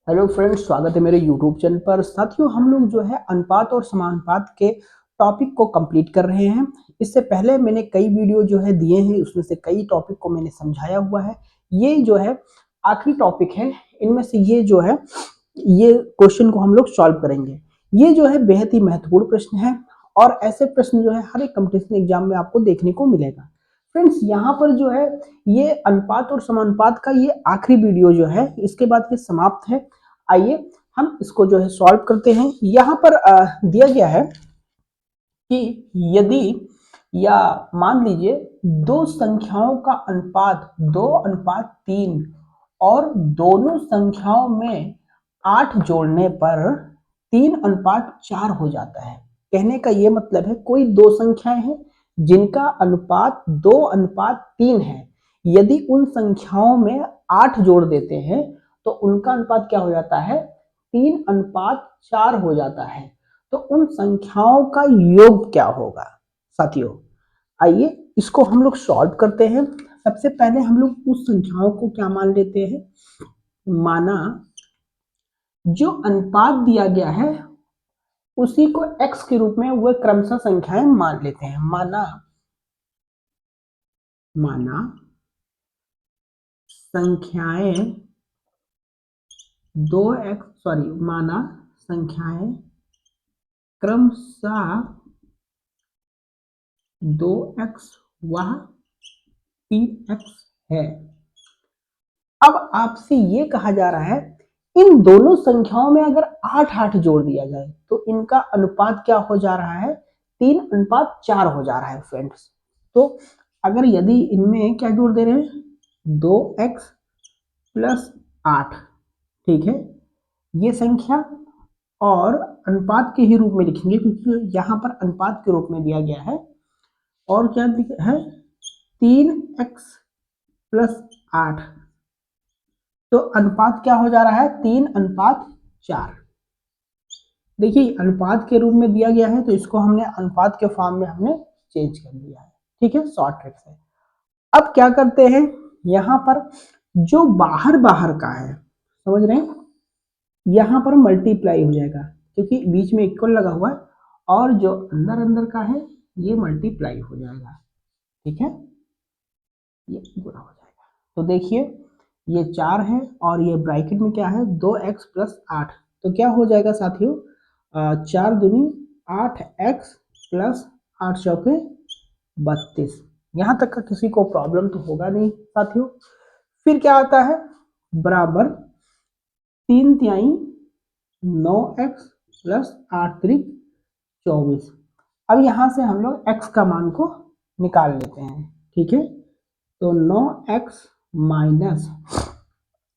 Hello friends, स्वागत है मेरे यूट्यूब चैनल पर। साथियों, हम लोग जो है अनुपात और समानुपात के टॉपिक को कंप्लीट कर रहे हैं। इससे पहले मैंने कई वीडियो जो है दिए हैं, उसमें से कई टॉपिक को मैंने समझाया हुआ है। ये जो है आखिरी टॉपिक है। इनमें से ये जो है ये क्वेश्चन को हम लोग सॉल्व करेंगे। ये जो है बेहद ही महत्वपूर्ण प्रश्न है और ऐसे प्रश्न जो है हर एक कंपटीशन एग्जाम में आपको देखने को मिलेगा। फ्रेंड्स, यहाँ पर जो है ये अनुपात और समानुपात का ये आखिरी वीडियो जो है, इसके बाद ये समाप्त है। आइए हम इसको जो है सॉल्व करते हैं। यहाँ पर दिया गया है कि यदि या मान लीजिए दो संख्याओं का अनुपात 2:3 और दोनों संख्याओं में 8 जोड़ने पर 3:4 हो जाता है। कहने का ये मतलब है कोई दो संख्याएं हैं जिनका अनुपात 2:3 है। यदि उन संख्याओं में 8 जोड़ देते हैं तो उनका अनुपात क्या हो जाता है? 3:4 हो जाता है। तो उन संख्याओं का योग क्या होगा? साथियों, आइए इसको हम लोग सॉल्व करते हैं। सबसे पहले हम लोग उस संख्याओं को क्या मान लेते हैं? माना जो अनुपात दिया गया है उसी को x के रूप में वह क्रमशः संख्याएं मान लेते हैं। माना संख्याएं माना संख्याएं क्रमशः 2x व 3x है। अब आपसे ये कहा जा रहा है इन दोनों संख्याओं में अगर 8-8 जोड़ दिया जाए तो इनका अनुपात क्या हो जा रहा है? 3:4 हो जा रहा है फ्रेंड्स। तो अगर यदि इनमें क्या जोड़ दे रहे हैं? 2x + 8, ठीक है, ये संख्या और अनुपात के ही रूप में लिखेंगे क्योंकि यहाँ पर अनुपात के रूप में दिया गया है। और क्या है? 3x + 8, तो अनुपात क्या हो जा रहा है? 3:4। देखिए अनुपात के रूप में दिया गया है तो इसको हमने अनुपात के फॉर्म में हमने चेंज कर दिया है। ठीक है, शॉर्ट ट्रिक से। अब क्या करते हैं, यहाँ पर जो बाहर बाहर का है, समझ रहे हैं, यहाँ पर मल्टीप्लाई हो जाएगा क्योंकि बीच में इक्वल लगा हुआ है, और जो अंदर अंदर का है ये मल्टीप्लाई हो जाएगा। ठीक है, ये गुणा हो जाएगा। तो देखिए ये 4 है और ये ब्रैकेट में क्या है? 2x + 8। तो क्या हो जाएगा साथियों? 4 दूनी 8x + 8 चौके 32। यहाँ तक का किसी को प्रॉब्लम तो होगा नहीं साथियों। फिर क्या आता है? बराबर 3 तिहाई 9x + 8 त्रिक 24। अब यहाँ से हम लोग x का मान को निकाल लेते हैं। ठीक है, तो 9x माइनस,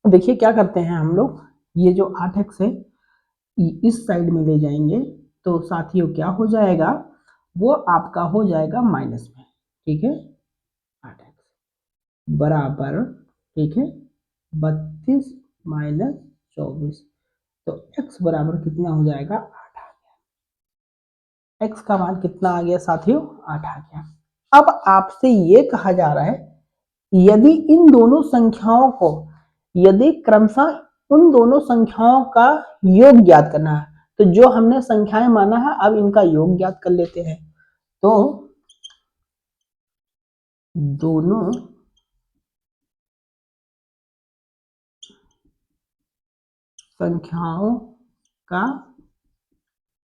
देखिए क्या करते हैं हम लोग, ये जो 8x है इस साइड में ले जाएंगे तो साथियों क्या हो जाएगा? वो आपका हो जाएगा माइनस में। ठीक है, 8x बराबर, ठीक है, 32 माइनस 24। तो x बराबर कितना हो जाएगा? 8 आ गया। x का मान कितना आ गया साथियों? 8 आ गया। अब आपसे ये कहा जा रहा है यदि इन दोनों संख्याओं को, यदि क्रमशः उन दोनों संख्याओं का योग ज्ञात करना है, तो जो हमने संख्याएं माना है अब इनका योग ज्ञात कर लेते हैं। तो दोनों संख्याओं का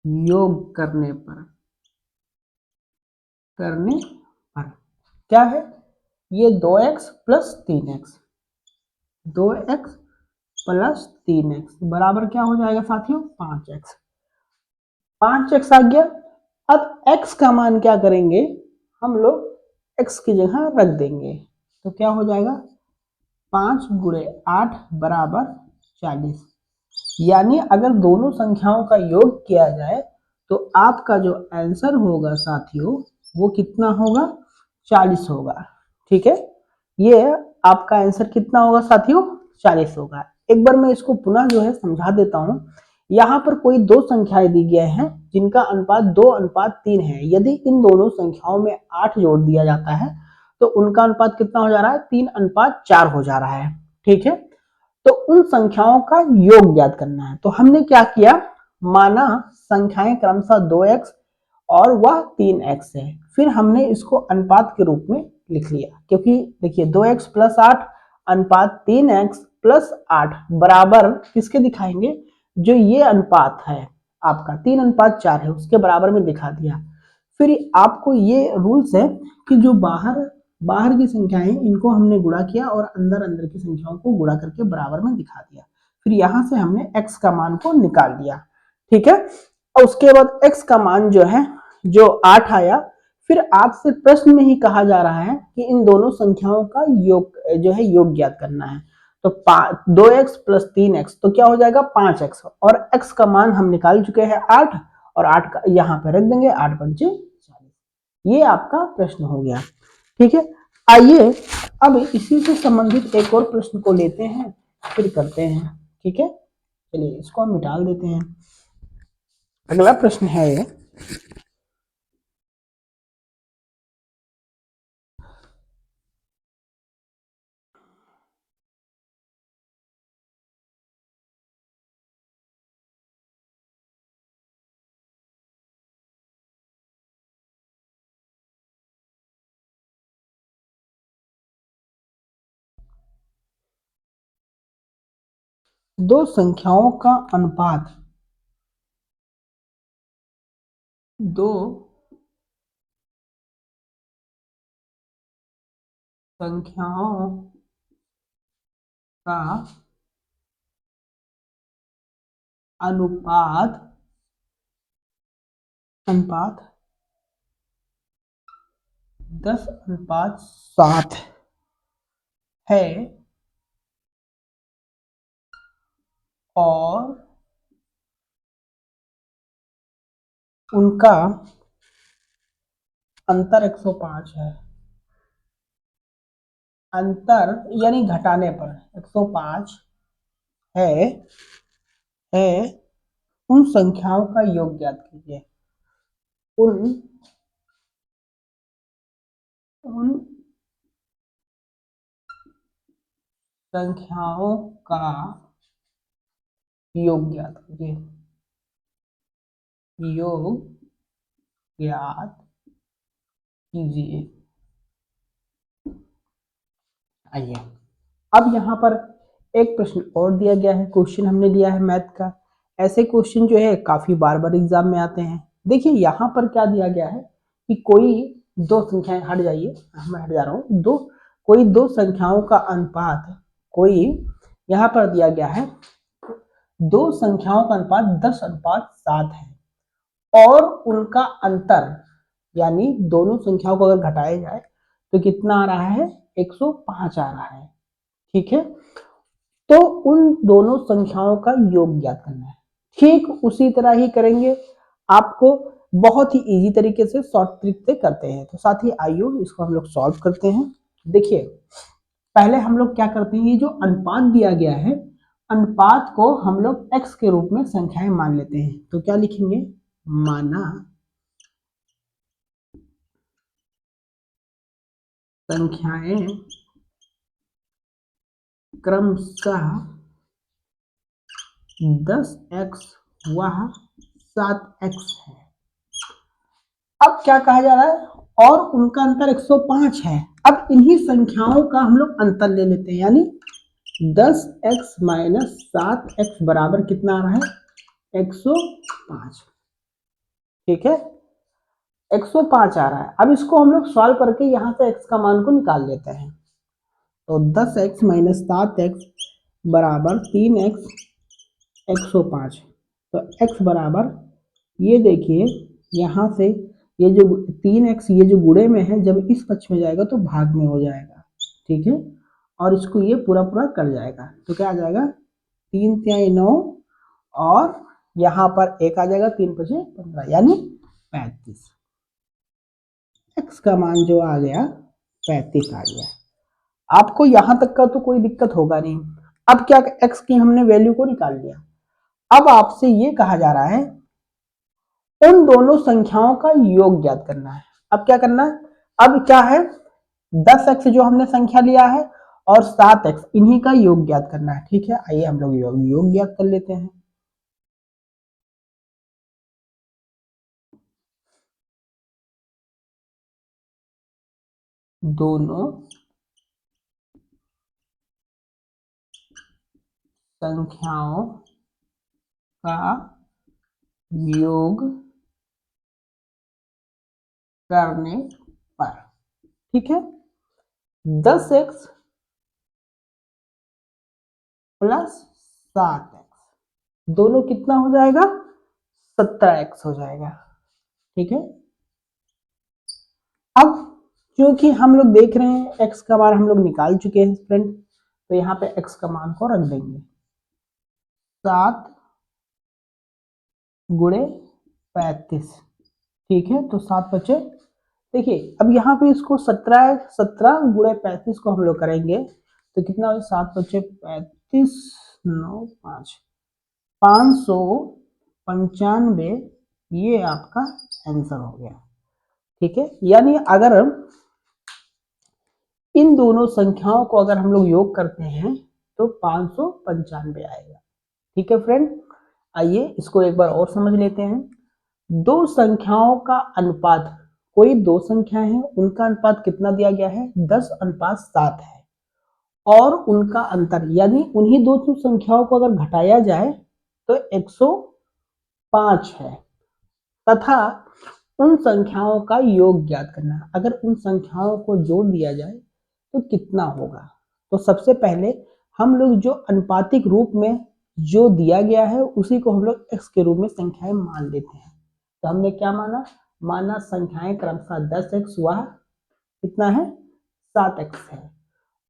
योग करने पर क्या है? ये 2x + 3x, 2x + 3x बराबर क्या हो जाएगा साथियों? 5x। 5x आ गया। अब x का मान क्या करेंगे हम लोग? x की जगह रख देंगे तो क्या हो जाएगा? 5 × 8 बराबर 40। यानी अगर दोनों संख्याओं का योग किया जाए तो आपका जो आंसर होगा साथियों वो कितना होगा? 40 होगा। ठीक है, ये आपका आंसर कितना होगा साथियों? 40 होगा। एक बार मैं इसको पुनः जो है समझा देता हूँ। यहाँ पर कोई दो संख्याएं दी गए हैं जिनका अनुपात 2:3 है। यदि इन दोनों संख्याओं में 8 जोड़ दिया जाता है तो उनका अनुपात कितना हो जा रहा है? 3:4 हो जा रहा है। ठीक है, तो उन संख्याओं का योग ज्ञात करना है। तो हमने क्या किया, माना संख्याएं क्रमशः 2x और वह 3x है, फिर हमने इसको अनुपात के रूप में लिख लिया, क्योंकि देखिए 2x प्लस 8 अनुपात 3x प्लस 8 बराबर किसके दिखाएंगे, जो ये अनुपात है आपका 3:4 है उसके बराबर में दिखा दिया। फिर आपको ये रूल्स है कि जो बाहर की संख्याएं इनको हमने गुणा किया और अंदर की संख्याओं को गुणा करके बराबर में दिखा दिया। फिर यहां से हमने x का मान को निकाल दिया, ठीक है। और उसके बाद x का मान जो है जो 8 आया। फिर आपसे प्रश्न में ही कहा जा रहा है कि इन दोनों संख्याओं का योग जो है योग ज्ञात करना है। तो 2x प्लस 3x तो क्या हो जाएगा 5x, और x का मान हम निकाल चुके हैं 8, और 8 का यहाँ पे रख देंगे, 8 पंचे 40। ये आपका प्रश्न हो गया, ठीक है। आइए अब इसी से संबंधित एक और प्रश्न को लेते हैं, फिर करते हैं, ठीक है। चलिए इसको हम मिटा देते हैं। अगला प्रश्न है ये, दो संख्याओं का अनुपात, दो संख्याओं का अनुपात 10:7 है और उनका अंतर 105 है। अंतर यानी घटाने पर 105 है उन संख्याओं का योग ज्ञात कीजिए। उन संख्याओं का योग ज्ञात कीजिए। योग ज्ञात कीजिए। आइए अब यहाँ पर एक प्रश्न और दिया गया है, क्वेश्चन हमने लिया है मैथ का। ऐसे क्वेश्चन जो है काफी बार एग्जाम में आते हैं। देखिए यहाँ पर क्या दिया गया है कि कोई दो संख्याएं, हट जाइए मैं हट जा रहा हूँ, कोई दो संख्याओं का अनुपात, कोई यहाँ पर दिया गया है दो संख्याओं का अनुपात 10:7 है और उनका अंतर यानी दोनों संख्याओं को अगर घटाया जाए तो कितना आ रहा है 105 आ रहा है, ठीक है। तो उन दोनों संख्याओं का योग ज्ञात करना है। ठीक उसी तरह ही करेंगे, आपको बहुत ही इजी तरीके से शॉर्ट ट्रिक से करते हैं। तो साथ ही आइए इसको हम लोग सॉल्व करते हैं। देखिए पहले हम लोग क्या करते हैं, ये जो अनुपात दिया गया है, अनुपात को हम लोग x के रूप में संख्याएं मान लेते हैं। तो क्या लिखेंगे, माना संख्याएं क्रमशः 10x वह 7x है। अब क्या कहा जा रहा है, और उनका अंतर 105 है। अब इन्हीं संख्याओं का हम लोग अंतर ले लेते हैं, यानी 10x माइनस 7x बराबर कितना आ रहा है 105, ठीक है। 105 आ रहा है। अब इसको हम लोग सॉल्व करके यहाँ से x का मान को निकाल लेते हैं। तो 10x माइनस 7x बराबर 3x 105। तो x बराबर, ये देखिए यहाँ से ये जो 3x ये जो गुणे में है, जब इस पक्ष में जाएगा तो भाग में हो जाएगा, ठीक है। और इसको ये पूरा कट जाएगा। तो क्या आ जाएगा 3 तिहाई 9 और यहाँ पर 1 आ जाएगा, 3 पचे 15 यानी 35। x का मान जो आ गया 35 आ गया। आपको यहां तक का तो कोई दिक्कत होगा नहीं। अब क्या, x की हमने वैल्यू को निकाल लिया। अब आपसे ये कहा जा रहा है उन दोनों संख्याओं का योग ज्ञात करना है। अब क्या करना है, अब क्या है 10x जो हमने संख्या लिया है और 7x, इन्हीं का योग ज्ञात करना है। ठीक है, आइए हम लोग योग ज्ञात कर लेते हैं। दोनों संख्याओं का योग करने पर, ठीक है, 10x प्लस 7x दोनों कितना हो जाएगा, 17x हो जाएगा। ठीक है, अब क्योंकि हम लोग देख रहे हैं x का मान हम लोग निकाल चुके हैं फ्रेंड, तो यहाँ पे x का मान को रख देंगे 7 गुणे 35। ठीक है, तो 7 बचे, देखिए अब यहाँ पे इसको 17 गुणे 35 को हम लोग करेंगे तो कितना हो, 7 बचे 35, 9 5, 595, ये आपका आंसर हो गया। ठीक है, यानी अगर इन दोनों संख्याओं को अगर हम लोग योग करते हैं तो 595 आएगा। ठीक है फ्रेंड, आइए इसको एक बार और समझ लेते हैं। दो संख्याओं का अनुपात, कोई दो संख्याएं हैं उनका अनुपात कितना दिया गया है, 10:7 है, और उनका अंतर यानी उन्हीं दो संख्याओं को अगर घटाया जाए तो 105 है, तथा उन संख्याओं का योग ज्ञात करना है। अगर उन संख्याओं को जोड़ दिया जाए तो कितना होगा। तो सबसे पहले हम लोग जो अनुपातिक रूप में जो दिया गया है उसी को हम लोग x के रूप में संख्याएं मान लेते हैं। तो हमने क्या माना, माना संख्याएं क्रमशः 10x, वह कितना है 7x है,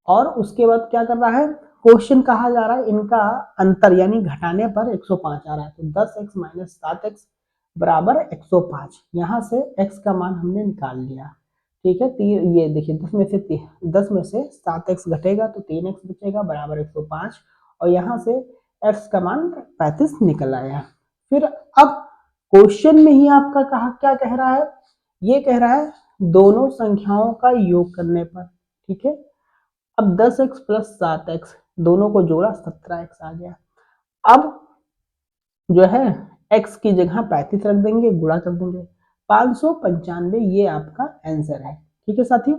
और उसके बाद क्या कर रहा है, क्वेश्चन कहा जा रहा है इनका अंतर यानी घटाने पर 105 आ रहा है, तो 10x माइनस 7x बराबर 105। यहाँ से x का मान हमने निकाल लिया। ठीक है, ये देखिए 10 में से 7x घटेगा तो 3x बचेगा बराबर 105, और यहाँ से x का मान 35 निकल आया। फिर अब क्वेश्चन में ही आपका कहा क्या कह रहा है, ये कह रहा है दोनों संख्याओं का योग करने पर। ठीक है, अब 10x प्लस 7x दोनों को जोड़ा 17x आ गया। अब जो है x की जगह 35 रख देंगे, गुणा कर देंगे, 595 ये आपका आंसर है। ठीक है साथियों,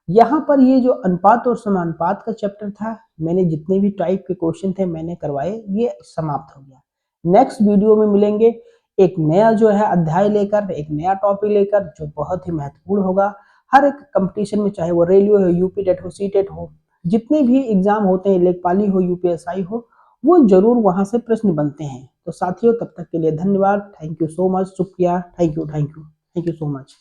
यहाँ पर ये जो अनुपात और समानुपात का चैप्टर था, मैंने जितने भी टाइप के क्वेश्चन थे मैंने करवाए, ये समाप्त हो गया। नेक्स्ट वीडियो में मिलेंगे एक नया जो है अध्याय लेकर, एक नया टॉपिक लेकर जो बहुत ही महत्वपूर्ण होगा। हर एक कंपटीशन में, चाहे वो रेलवे हो, यूपी टेट हो, सी टेट हो, जितने भी एग्जाम होते हैं, लेखपाली हो, यूपीएसआई हो, वो जरूर वहां से प्रश्न बनते हैं। तो साथियों तब तक के लिए धन्यवाद, थैंक यू सो मच, शुक्रिया, थैंक यू सो मच।